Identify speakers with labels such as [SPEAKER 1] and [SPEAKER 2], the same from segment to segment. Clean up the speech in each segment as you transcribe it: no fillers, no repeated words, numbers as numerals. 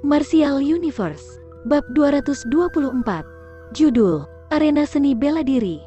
[SPEAKER 1] Martial Universe, Bab 224, Judul, Arena Seni Bela Diri.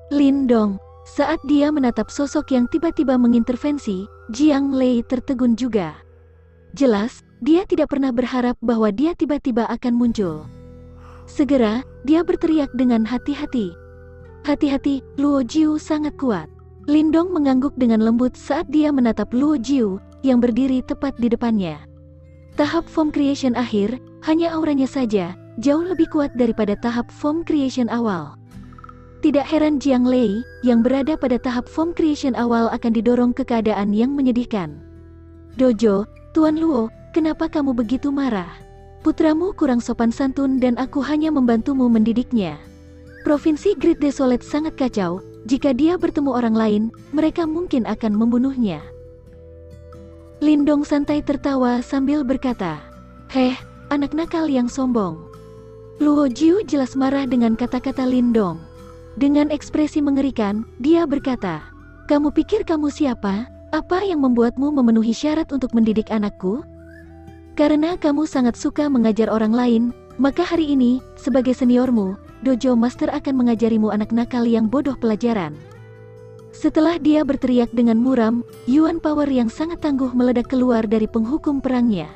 [SPEAKER 1] Lindong, saat dia menatap sosok yang tiba-tiba mengintervensi, Jiang Lei tertegun juga. Jelas, dia tidak pernah berharap bahwa dia tiba-tiba akan muncul. Segera, dia berteriak dengan hati-hati. Hati-hati, Luo Jiu sangat kuat. Lindong mengangguk dengan lembut saat dia menatap Luo Jiu, yang berdiri tepat di depannya. Tahap Form Creation akhir, hanya auranya saja, jauh lebih kuat daripada tahap Form Creation awal. Tidak heran Jiang Lei, yang berada pada tahap Form Creation awal akan didorong ke keadaan yang menyedihkan. Dojo, Tuan Luo, kenapa kamu begitu marah? Putramu kurang sopan santun dan aku hanya membantumu mendidiknya. Provinsi Great Desolate sangat kacau, jika dia bertemu orang lain, mereka mungkin akan membunuhnya. Lindong santai tertawa sambil berkata, "Heh, anak nakal yang sombong." Luo Jiu jelas marah dengan kata-kata Lindong. Dengan ekspresi mengerikan, dia berkata, "Kamu pikir kamu siapa? Apa yang membuatmu memenuhi syarat untuk mendidik anakku? Karena kamu sangat suka mengajar orang lain, maka hari ini, sebagai seniormu, Dojo Master akan mengajarimu anak nakal yang bodoh pelajaran." Setelah dia berteriak dengan muram, Yuan Power yang sangat tangguh meledak keluar dari penghukum perangnya.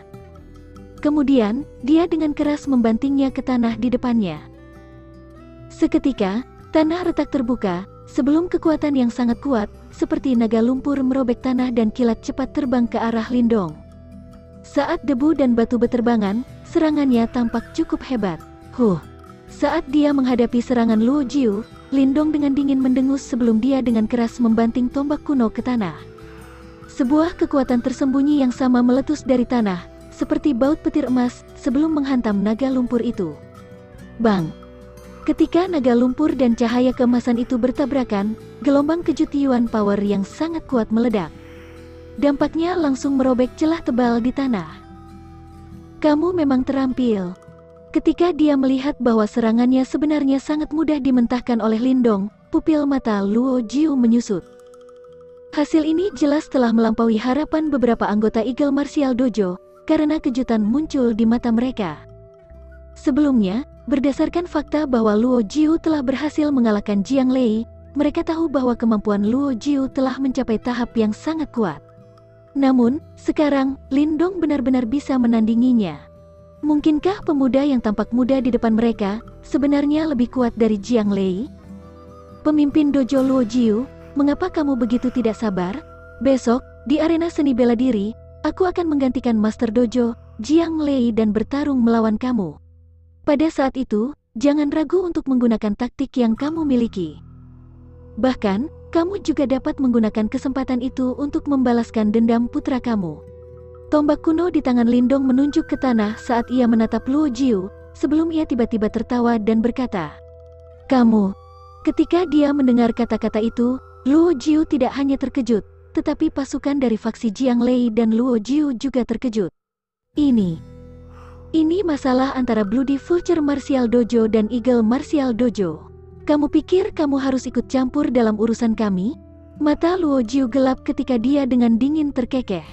[SPEAKER 1] Kemudian, dia dengan keras membantingnya ke tanah di depannya. Seketika, tanah retak terbuka, sebelum kekuatan yang sangat kuat, seperti naga lumpur merobek tanah dan kilat cepat terbang ke arah Lindong. Saat debu dan batu beterbangan, serangannya tampak cukup hebat. Saat dia menghadapi serangan Luo Jiu, Lindong dengan dingin mendengus sebelum dia dengan keras membanting tombak kuno ke tanah. Sebuah kekuatan tersembunyi yang sama meletus dari tanah, seperti baut petir emas, sebelum menghantam naga lumpur itu. Bang! Ketika naga lumpur dan cahaya keemasan itu bertabrakan, gelombang kejut Yuan Power yang sangat kuat meledak. Dampaknya langsung merobek celah tebal di tanah. Kamu memang terampil. Ketika dia melihat bahwa serangannya sebenarnya sangat mudah dimentahkan oleh Lindong, pupil mata Luo Jiu menyusut. Hasil ini jelas telah melampaui harapan beberapa anggota Eagle Martial Dojo, karena kejutan muncul di mata mereka. Sebelumnya, berdasarkan fakta bahwa Luo Jiu telah berhasil mengalahkan Jiang Lei, mereka tahu bahwa kemampuan Luo Jiu telah mencapai tahap yang sangat kuat. Namun, sekarang, Lindong benar-benar bisa menandinginya. Mungkinkah pemuda yang tampak muda di depan mereka, sebenarnya lebih kuat dari Jiang Lei? Pemimpin Dojo Luo Jiu, mengapa kamu begitu tidak sabar? Besok, di arena seni bela diri, aku akan menggantikan Master Dojo, Jiang Lei dan bertarung melawan kamu. Pada saat itu, jangan ragu untuk menggunakan taktik yang kamu miliki. Bahkan, kamu juga dapat menggunakan kesempatan itu untuk membalaskan dendam putra kamu. Tombak kuno di tangan Lindong menunjuk ke tanah saat ia menatap Luo Jiu, sebelum ia tiba-tiba tertawa dan berkata, "Kamu." Ketika dia mendengar kata-kata itu, Luo Jiu tidak hanya terkejut, tetapi pasukan dari faksi Jiang Lei dan Luo Jiu juga terkejut. Ini masalah antara Bloody Vulture Martial Dojo dan Eagle Martial Dojo. Kamu pikir kamu harus ikut campur dalam urusan kami? Mata Luo Jiu gelap ketika dia dengan dingin terkekeh.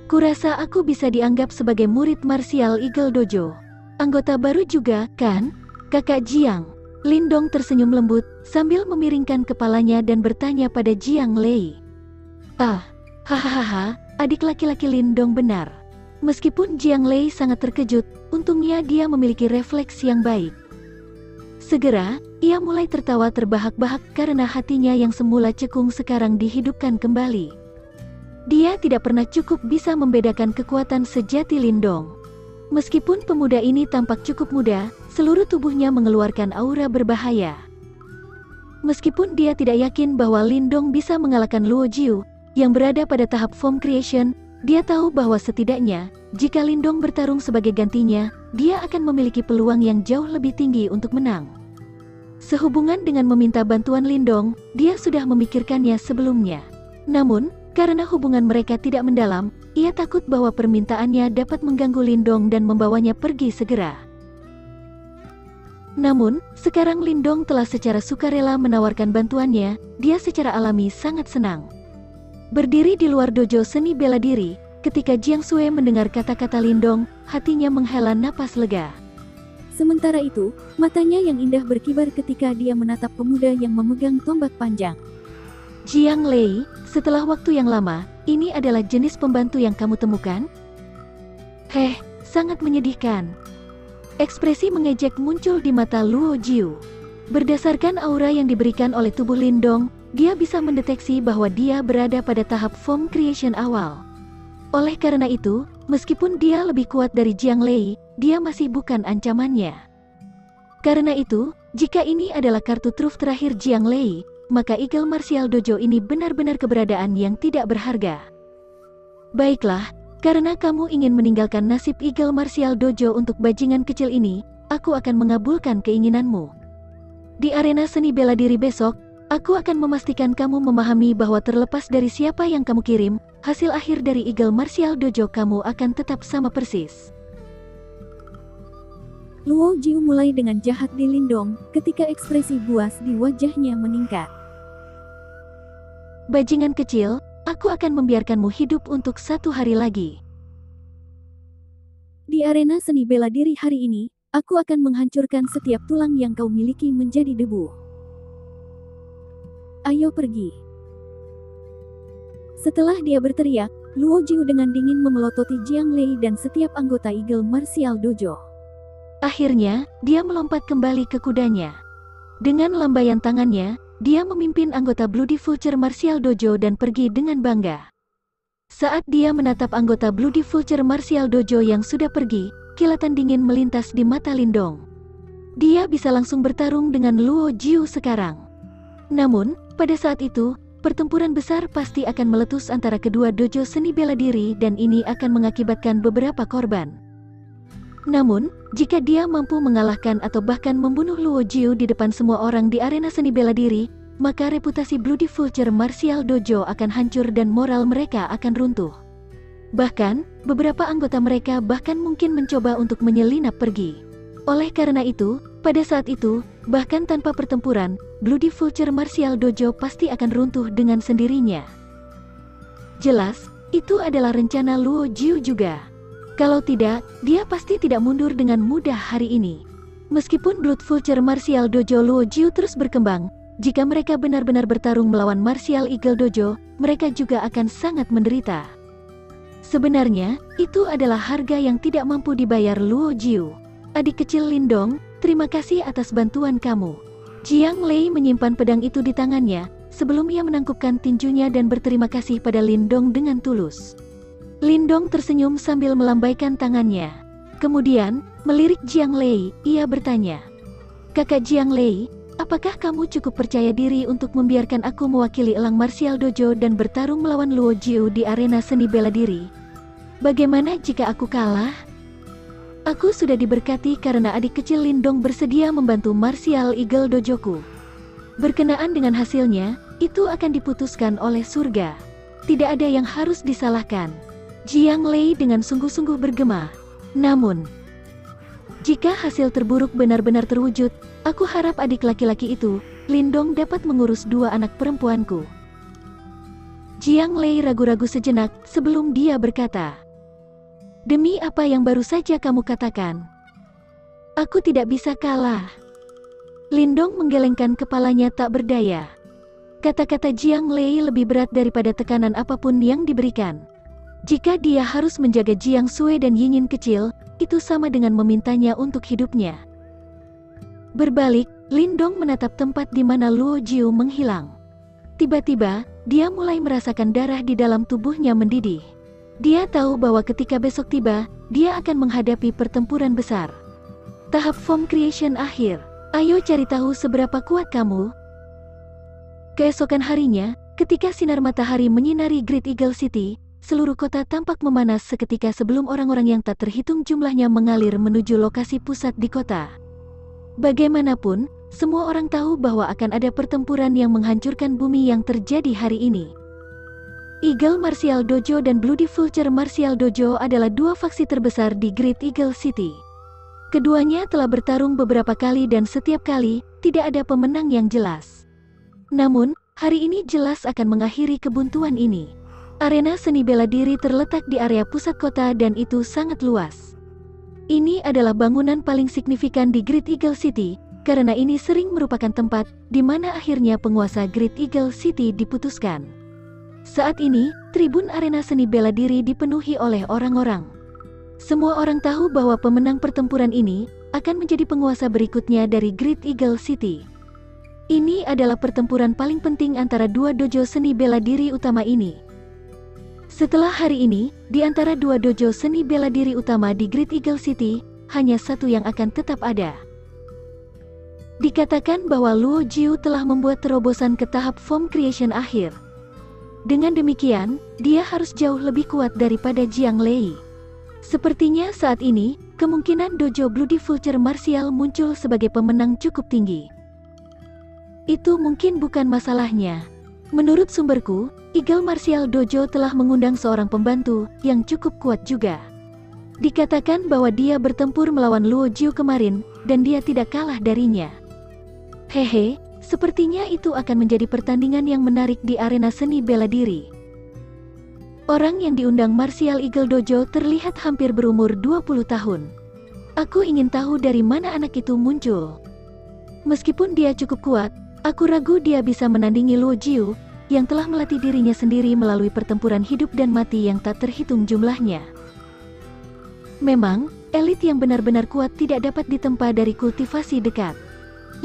[SPEAKER 1] Kurasa aku bisa dianggap sebagai murid Martial Eagle Dojo. Anggota baru juga, kan? Kakak Jiang. Lindong tersenyum lembut, sambil memiringkan kepalanya dan bertanya pada Jiang Lei. Hahaha, adik laki-laki Lindong benar. Meskipun Jiang Lei sangat terkejut, untungnya dia memiliki refleks yang baik. Segera, ia mulai tertawa terbahak-bahak karena hatinya yang semula cekung sekarang dihidupkan kembali. Dia tidak pernah cukup bisa membedakan kekuatan sejati Lindong. Meskipun pemuda ini tampak cukup muda, seluruh tubuhnya mengeluarkan aura berbahaya. Meskipun dia tidak yakin bahwa Lindong bisa mengalahkan Luo Jiu, yang berada pada tahap Form Creation, dia tahu bahwa setidaknya, jika Lindong bertarung sebagai gantinya, dia akan memiliki peluang yang jauh lebih tinggi untuk menang. Sehubungan dengan meminta bantuan Lindong, dia sudah memikirkannya sebelumnya. Namun, karena hubungan mereka tidak mendalam, ia takut bahwa permintaannya dapat mengganggu Lindong dan membawanya pergi segera. Namun, sekarang Lindong telah secara sukarela menawarkan bantuannya, dia secara alami sangat senang. Berdiri di luar dojo seni bela diri, Ketika Jiang Sui mendengar kata-kata Lindong, hatinya menghela napas lega.
[SPEAKER 2] Sementara itu, matanya yang indah berkibar ketika dia menatap pemuda yang memegang tombak panjang.
[SPEAKER 1] Jiang Lei, setelah waktu yang lama, ini adalah jenis pembantu yang kamu temukan? Sangat menyedihkan. Ekspresi mengejek muncul di mata Luo Jiu. Berdasarkan aura yang diberikan oleh tubuh Lindong, dia bisa mendeteksi bahwa dia berada pada tahap form creation awal. Oleh karena itu, meskipun dia lebih kuat dari Jiang Lei, dia masih bukan ancamannya. Karena itu, jika ini adalah kartu truf terakhir Jiang Lei, maka Eagle Martial Dojo ini benar-benar keberadaan yang tidak berharga. Baiklah, karena kamu ingin meninggalkan nasib Eagle Martial Dojo untuk bajingan kecil ini, aku akan mengabulkan keinginanmu. Di arena seni bela diri besok, aku akan memastikan kamu memahami bahwa terlepas dari siapa yang kamu kirim, hasil akhir dari Eagle Martial Dojo kamu akan tetap sama persis.
[SPEAKER 2] Luo Jiu mulai dengan jahat di Lindong, ketika ekspresi buas di wajahnya meningkat.
[SPEAKER 1] Bajingan kecil, aku akan membiarkanmu hidup untuk 1 hari lagi.
[SPEAKER 2] Di arena seni bela diri hari ini, aku akan menghancurkan setiap tulang yang kau miliki menjadi debu. Ayo pergi. Setelah dia berteriak, Luo Jiu dengan dingin memelototi Jiang Lei dan setiap anggota Eagle Martial Dojo.
[SPEAKER 1] Akhirnya, dia melompat kembali ke kudanya. Dengan lambaian tangannya, dia memimpin anggota Bloody Vulture Martial Dojo dan pergi dengan bangga. Saat dia menatap anggota Bloody Vulture Martial Dojo yang sudah pergi, kilatan dingin melintas di mata Lindong. Dia bisa langsung bertarung dengan Luo Jiu sekarang. Namun, pada saat itu, pertempuran besar pasti akan meletus antara kedua dojo seni bela diri dan ini akan mengakibatkan beberapa korban. Namun, jika dia mampu mengalahkan atau bahkan membunuh Luo Jiu di depan semua orang di arena seni bela diri, maka reputasi Bloody Vulture Martial Dojo akan hancur dan moral mereka akan runtuh. Bahkan, beberapa anggota mereka bahkan mungkin mencoba untuk menyelinap pergi. Oleh karena itu, pada saat itu, bahkan tanpa pertempuran, Bloody Vulture Martial Dojo pasti akan runtuh dengan sendirinya. Jelas, itu adalah rencana Luo Jiu juga. Kalau tidak, dia pasti tidak mundur dengan mudah hari ini. Meskipun Blood Vulture Martial Dojo Luo Jiu terus berkembang, jika mereka benar-benar bertarung melawan Martial Eagle Dojo, mereka juga akan sangat menderita. Sebenarnya, itu adalah harga yang tidak mampu dibayar Luo Jiu. Adik kecil Lindong, terima kasih atas bantuan kamu. Jiang Lei menyimpan pedang itu di tangannya, sebelum ia menangkupkan tinjunya dan berterima kasih pada Lindong dengan tulus. Lindong tersenyum sambil melambaikan tangannya. Kemudian, melirik Jiang Lei, ia bertanya, "Kakak Jiang Lei, apakah kamu cukup percaya diri untuk membiarkan aku mewakili Elang Martial Dojo dan bertarung melawan Luo Jiu di arena seni bela diri? Bagaimana jika aku kalah? Aku sudah diberkati karena adik kecil Lindong bersedia membantu Martial Eagle Dojoku. Berkenaan dengan hasilnya, itu akan diputuskan oleh surga. Tidak ada yang harus disalahkan." Jiang Lei dengan sungguh-sungguh bergema. Namun, jika hasil terburuk benar-benar terwujud, aku harap adik laki-laki itu, Lindong, dapat mengurus 2 anak perempuanku. Jiang Lei ragu-ragu sejenak sebelum dia berkata, "Demi apa yang baru saja kamu katakan, aku tidak bisa kalah." Lindong menggelengkan kepalanya tak berdaya. Kata-kata Jiang Lei lebih berat daripada tekanan apapun yang diberikan. Jika dia harus menjaga Jiang Sui dan Yingyin kecil, itu sama dengan memintanya untuk hidupnya. Berbalik, Lindong menatap tempat di mana Luo Jiu menghilang. Tiba-tiba, dia mulai merasakan darah di dalam tubuhnya mendidih. Dia tahu bahwa ketika besok tiba, dia akan menghadapi pertempuran besar. Tahap form creation akhir. Ayo cari tahu seberapa kuat kamu. Keesokan harinya, ketika sinar matahari menyinari Great Eagle City, seluruh kota tampak memanas seketika sebelum orang-orang yang tak terhitung jumlahnya mengalir menuju lokasi pusat di kota. Bagaimanapun, semua orang tahu bahwa akan ada pertempuran yang menghancurkan bumi yang terjadi hari ini. Eagle Martial Dojo dan Bloody Vulture Martial Dojo adalah 2 faksi terbesar di Great Eagle City. Keduanya telah bertarung beberapa kali dan setiap kali, tidak ada pemenang yang jelas. Namun, hari ini jelas akan mengakhiri kebuntuan ini. Arena seni bela diri terletak di area pusat kota dan itu sangat luas. Ini adalah bangunan paling signifikan di Great Eagle City, karena ini sering merupakan tempat di mana akhirnya penguasa Great Eagle City diputuskan. Saat ini, tribun arena seni bela diri dipenuhi oleh orang-orang. Semua orang tahu bahwa pemenang pertempuran ini akan menjadi penguasa berikutnya dari Great Eagle City. Ini adalah pertempuran paling penting antara dua dojo seni bela diri utama ini. Setelah hari ini, di antara dua dojo seni bela diri utama di Great Eagle City, hanya satu yang akan tetap ada. Dikatakan bahwa Luo Jiu telah membuat terobosan ke tahap form creation akhir. Dengan demikian, dia harus jauh lebih kuat daripada Jiang Lei. Sepertinya saat ini, kemungkinan dojo Bloody Vulture Martial muncul sebagai pemenang cukup tinggi. Itu mungkin bukan masalahnya. Menurut sumberku, Eagle Martial Dojo telah mengundang seorang pembantu yang cukup kuat juga. Dikatakan bahwa dia bertempur melawan Luo Jiu kemarin, dan dia tidak kalah darinya. Hehe, sepertinya itu akan menjadi pertandingan yang menarik di arena seni bela diri. Orang yang diundang Martial Eagle Dojo terlihat hampir berumur 20 tahun. Aku ingin tahu dari mana anak itu muncul. Meskipun dia cukup kuat, aku ragu dia bisa menandingi Luo Jiu, yang telah melatih dirinya sendiri melalui pertempuran hidup dan mati yang tak terhitung jumlahnya. Memang, elit yang benar-benar kuat tidak dapat ditempa dari kultivasi dekat.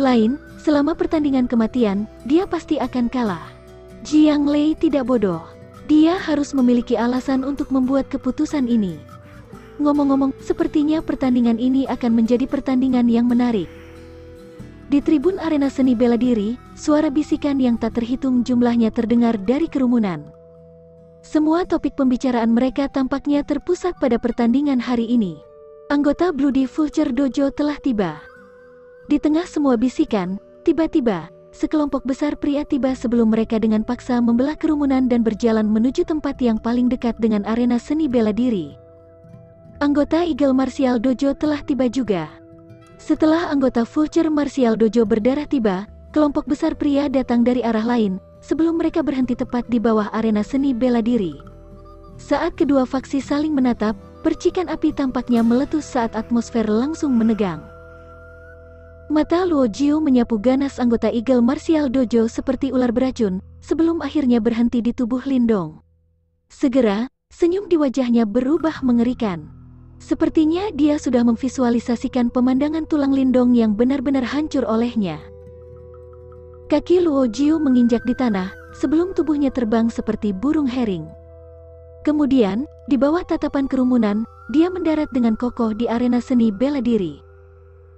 [SPEAKER 1] Lain, selama pertandingan kematian, dia pasti akan kalah. Jiang Lei tidak bodoh. Dia harus memiliki alasan untuk membuat keputusan ini. Ngomong-ngomong, sepertinya pertandingan ini akan menjadi pertandingan yang menarik. Di tribun arena seni bela diri, suara bisikan yang tak terhitung jumlahnya terdengar dari kerumunan. Semua topik pembicaraan mereka tampaknya terpusat pada pertandingan hari ini. Anggota Bloody Vulture Dojo telah tiba. Di tengah semua bisikan, tiba-tiba, sekelompok besar pria tiba sebelum mereka dengan paksa membelah kerumunan dan berjalan menuju tempat yang paling dekat dengan arena seni bela diri. Anggota Eagle Martial Dojo telah tiba juga. Setelah anggota Vulture Martial Dojo berdarah tiba, kelompok besar pria datang dari arah lain, sebelum mereka berhenti tepat di bawah arena seni bela diri. Saat kedua faksi saling menatap, percikan api tampaknya meletus saat atmosfer langsung menegang. Mata Luo Jiu menyapu ganas anggota Eagle Martial Dojo seperti ular beracun, sebelum akhirnya berhenti di tubuh Lindong. Segera, senyum di wajahnya berubah mengerikan. Sepertinya dia sudah memvisualisasikan pemandangan tulang Lindong yang benar-benar hancur olehnya. Kaki Luo Jiu menginjak di tanah, sebelum tubuhnya terbang seperti burung herring. Kemudian, di bawah tatapan kerumunan, dia mendarat dengan kokoh di arena seni bela diri.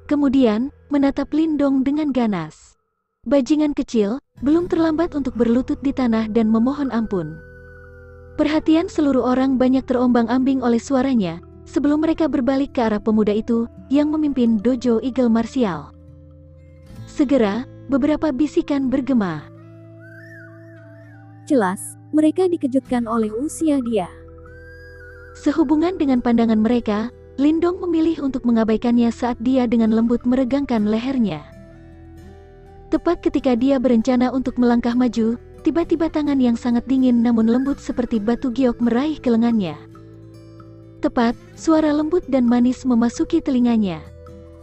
[SPEAKER 1] Kemudian, menatap Lindong dengan ganas. Bajingan kecil, belum terlambat untuk berlutut di tanah dan memohon ampun. Perhatian seluruh orang banyak terombang-ambing oleh suaranya, sebelum mereka berbalik ke arah pemuda itu, yang memimpin dojo Eagle Martial. Segera, beberapa bisikan bergema.
[SPEAKER 2] Jelas, mereka dikejutkan oleh usia dia.
[SPEAKER 1] Sehubungan dengan pandangan mereka, Lindong memilih untuk mengabaikannya saat dia dengan lembut meregangkan lehernya. Tepat ketika dia berencana untuk melangkah maju, tiba-tiba tangan yang sangat dingin namun lembut seperti batu giok meraih ke lengannya. Tepat, suara lembut dan manis memasuki telinganya.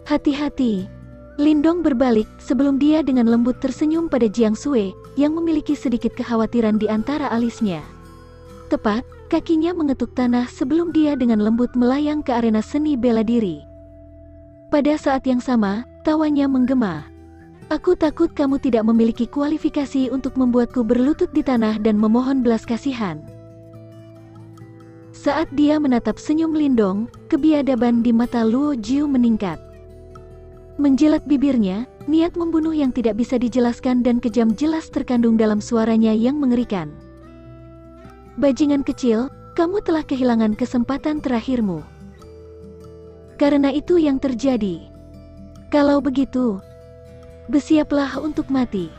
[SPEAKER 1] Hati-hati. Lindong berbalik sebelum dia dengan lembut tersenyum pada Jiang Sui, yang memiliki sedikit kekhawatiran di antara alisnya. Tepat, kakinya mengetuk tanah sebelum dia dengan lembut melayang ke arena seni bela diri. Pada saat yang sama, tawanya menggema. Aku takut kamu tidak memiliki kualifikasi untuk membuatku berlutut di tanah dan memohon belas kasihan. Saat dia menatap senyum Lindong, kebiadaban di mata Luo Jiu meningkat. Menjilat bibirnya, niat membunuh yang tidak bisa dijelaskan dan kejam jelas terkandung dalam suaranya yang mengerikan. Bajingan kecil, kamu telah kehilangan kesempatan terakhirmu. Karena itu yang terjadi. Kalau begitu, bersiaplah untuk mati.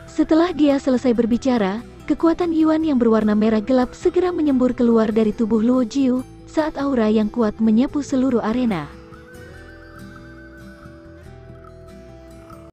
[SPEAKER 1] Setelah dia selesai berbicara, kekuatan Yuan yang berwarna merah gelap segera menyembur keluar dari tubuh Luo Jiu, saat aura yang kuat menyapu seluruh arena.